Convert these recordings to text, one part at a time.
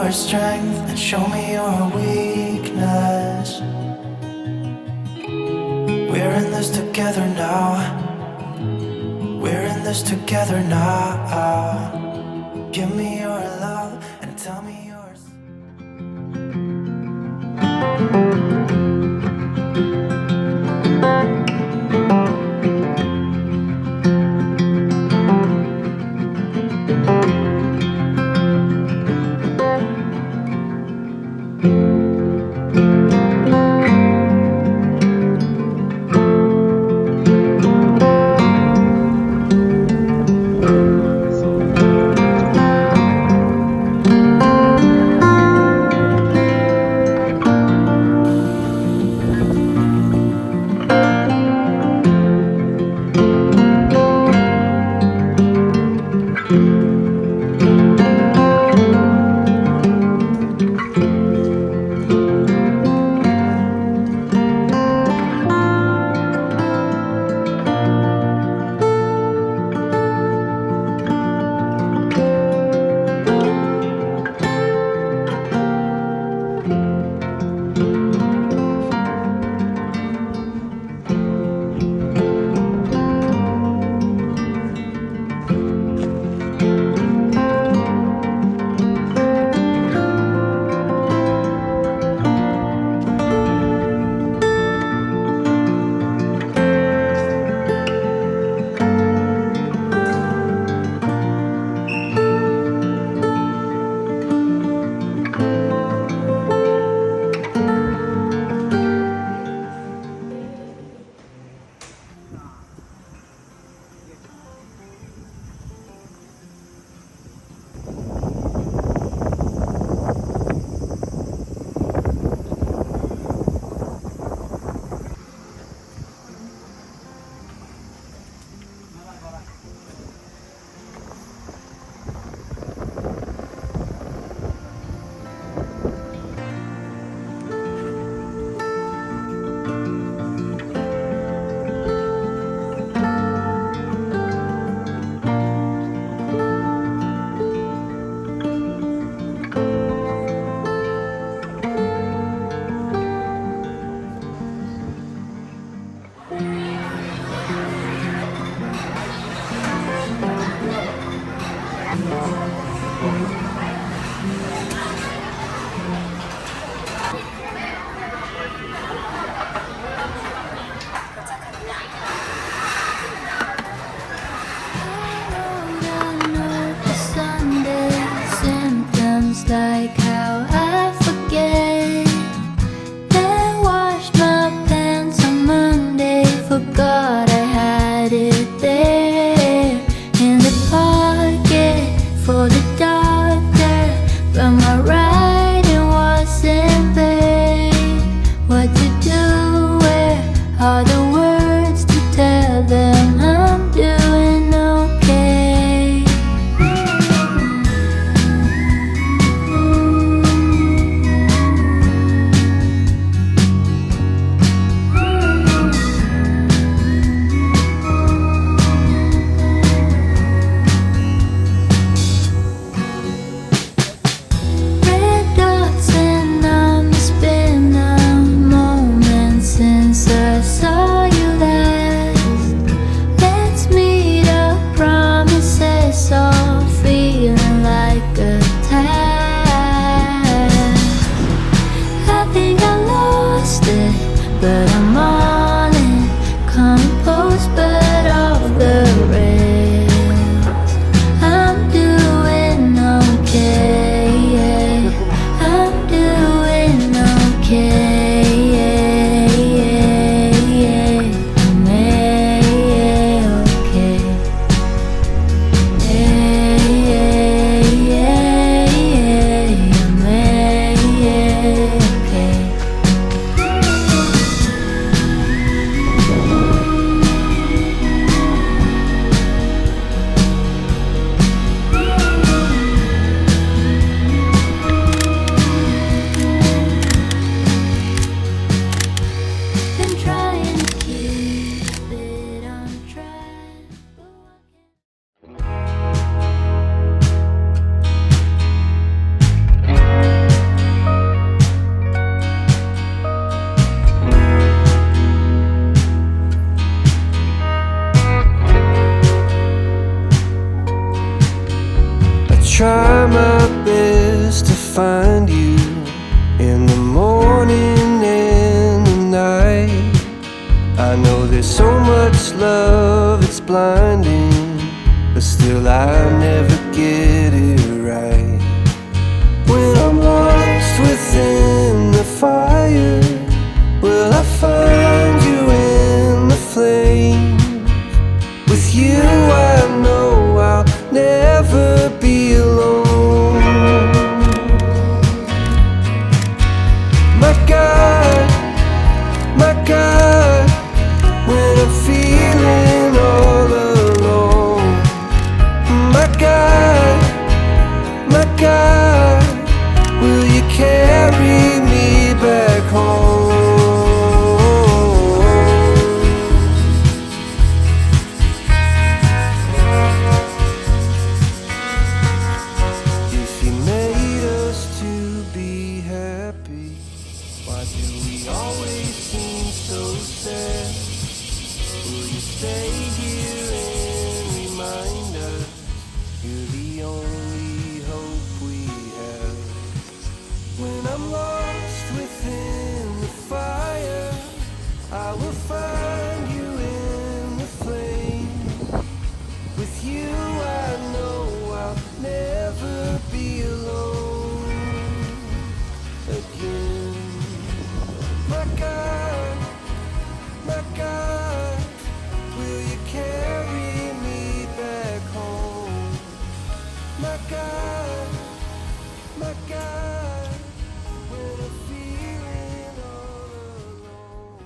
your strength and show me your weakness. We're in this together now. We're in this together now. Give me your love and tell me yours. Like how I forget, then washed my pants on Monday. Forgot I had it there in the pocket for the doctor, but my writing wasn't vague. What to do? Where are the words to tell them I'm doing okay? blinding, but still I never get it right. When I'm lost within the fire, will I find you in the flames? With you I know I'll never be alone. My God, when I'm feeling all alone. My God, will you carry me back home? If you made us to be happy, why do we always seem so sad? Will you stay here and remind us you're the only hope we have? When I'm lost within the fire, I will find you in the flame. With you I know I'll never be alone again. My God, will you carry me back home? My God, when I'm feeling all alone.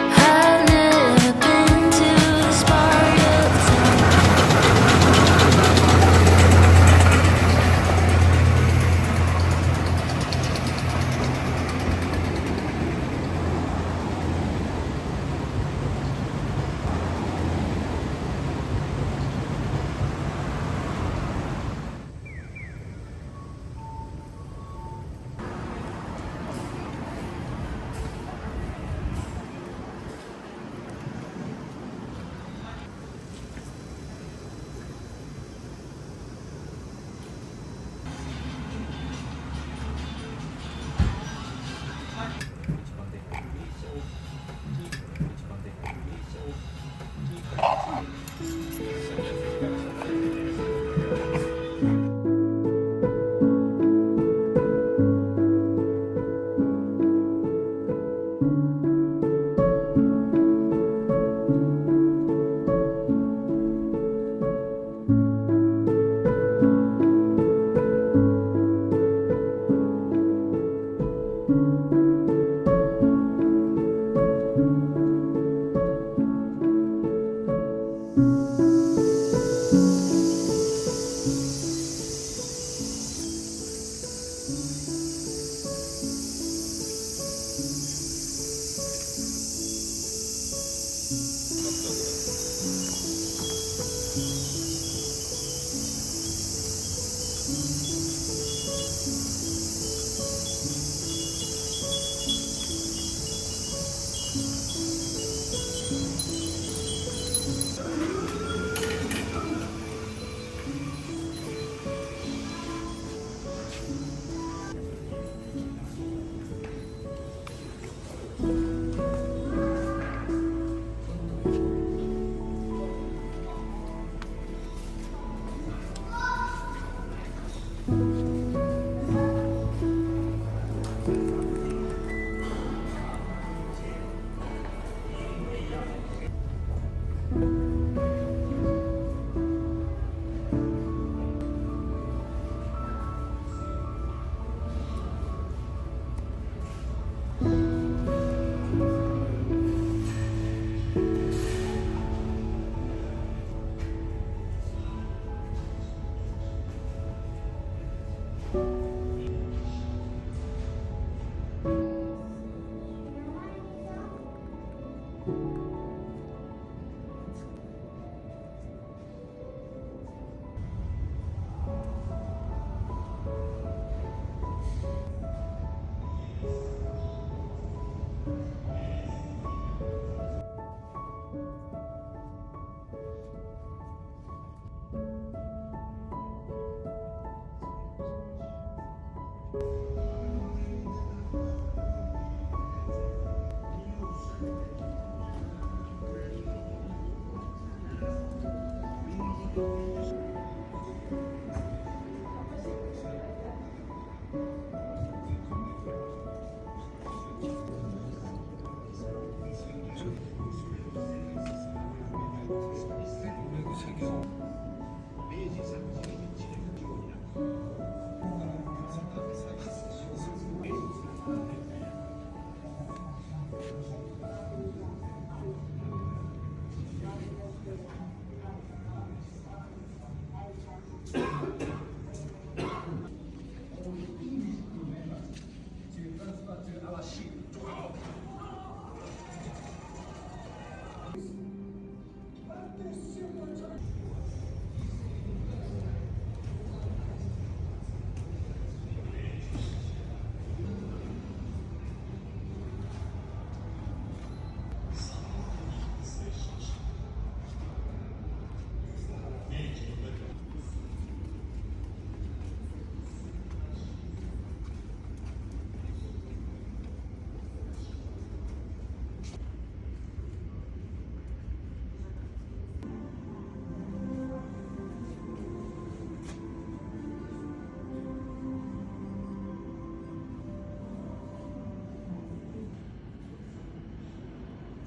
I've never been to the Spartan town.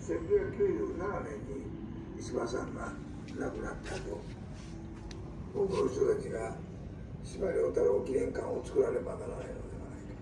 1997年に石破さんが亡くなった後、多くの人たちが司馬遼太郎記念館を作らねばならないのではないか。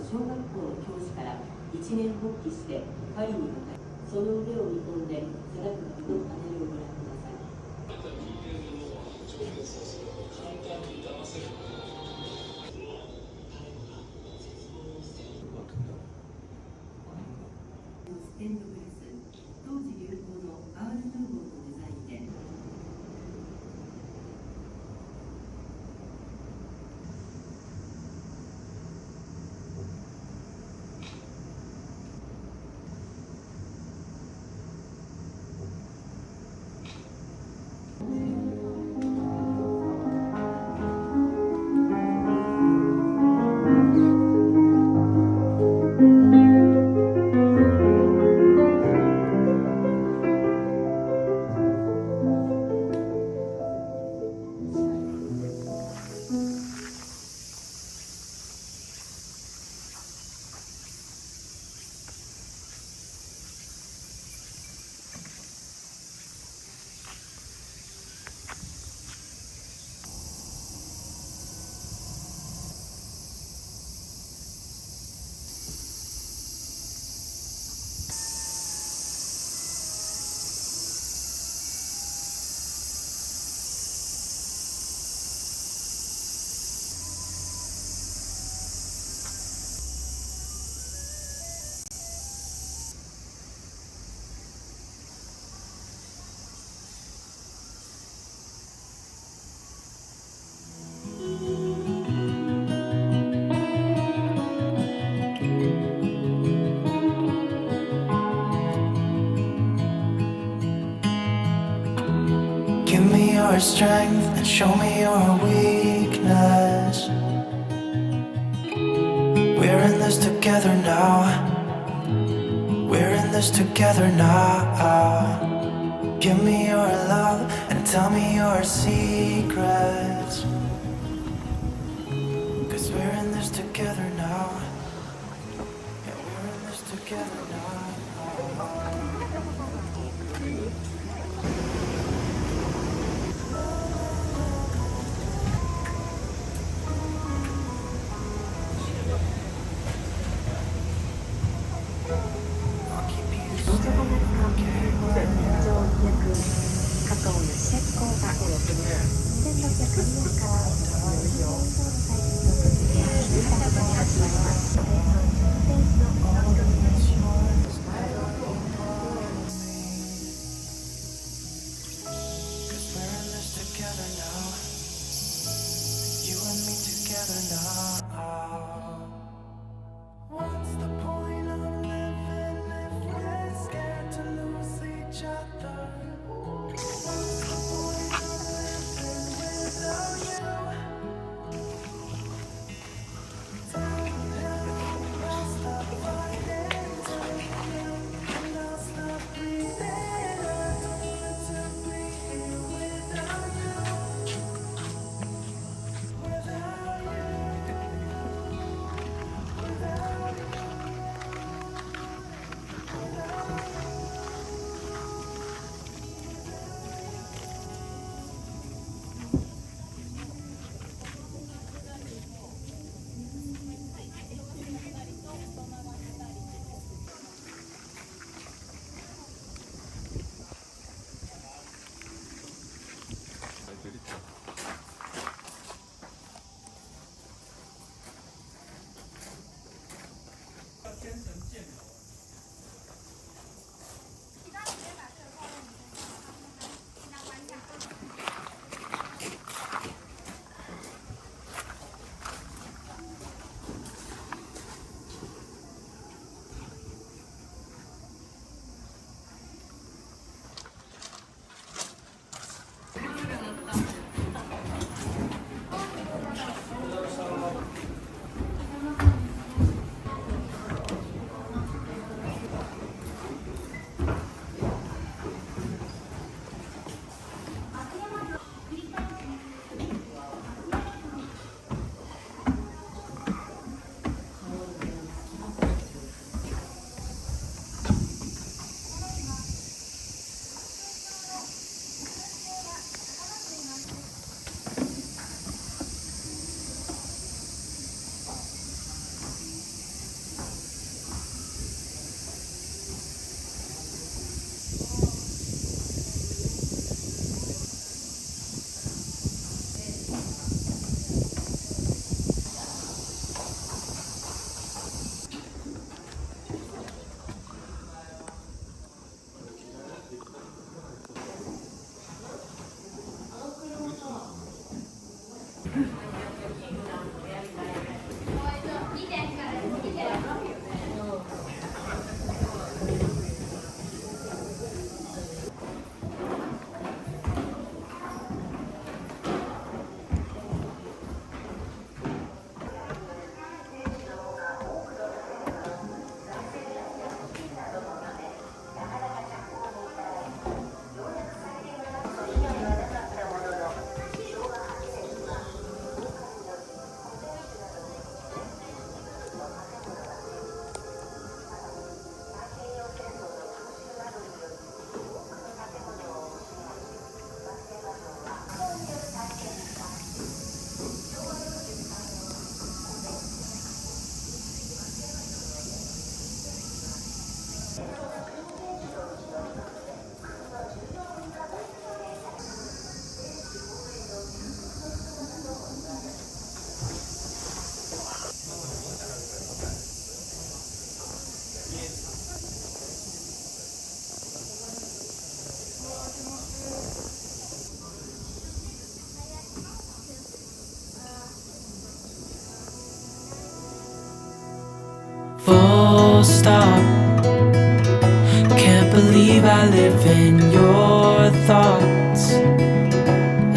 小学校の教師から一年発起してパリに向かい、その腕を見込んで背中のパネルをご覧ください。ステンドグラス、当時流行のアール・ヌーボーのデザインでGive me your strength and show me your weakness. We're in this together now. We're in this together now. Give me your love and tell me your secrets. 'Cause we're in this together now. Yeah, we're in this together now. Full stop. Can't believe I live in your thoughts.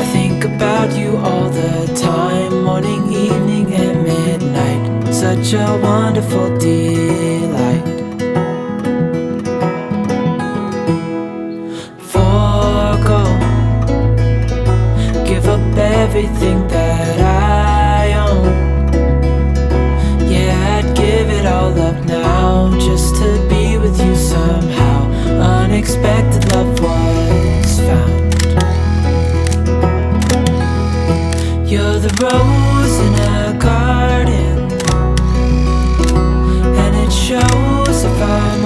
I think about you all the time, morning, evening, and midnight. Such a wonderful delight. Forgo, give up everything that I own. Yeah, I'd give it all up now, just to be with you somehow. Unexpected love was found. You're the rose in a garden, and it shows if I'm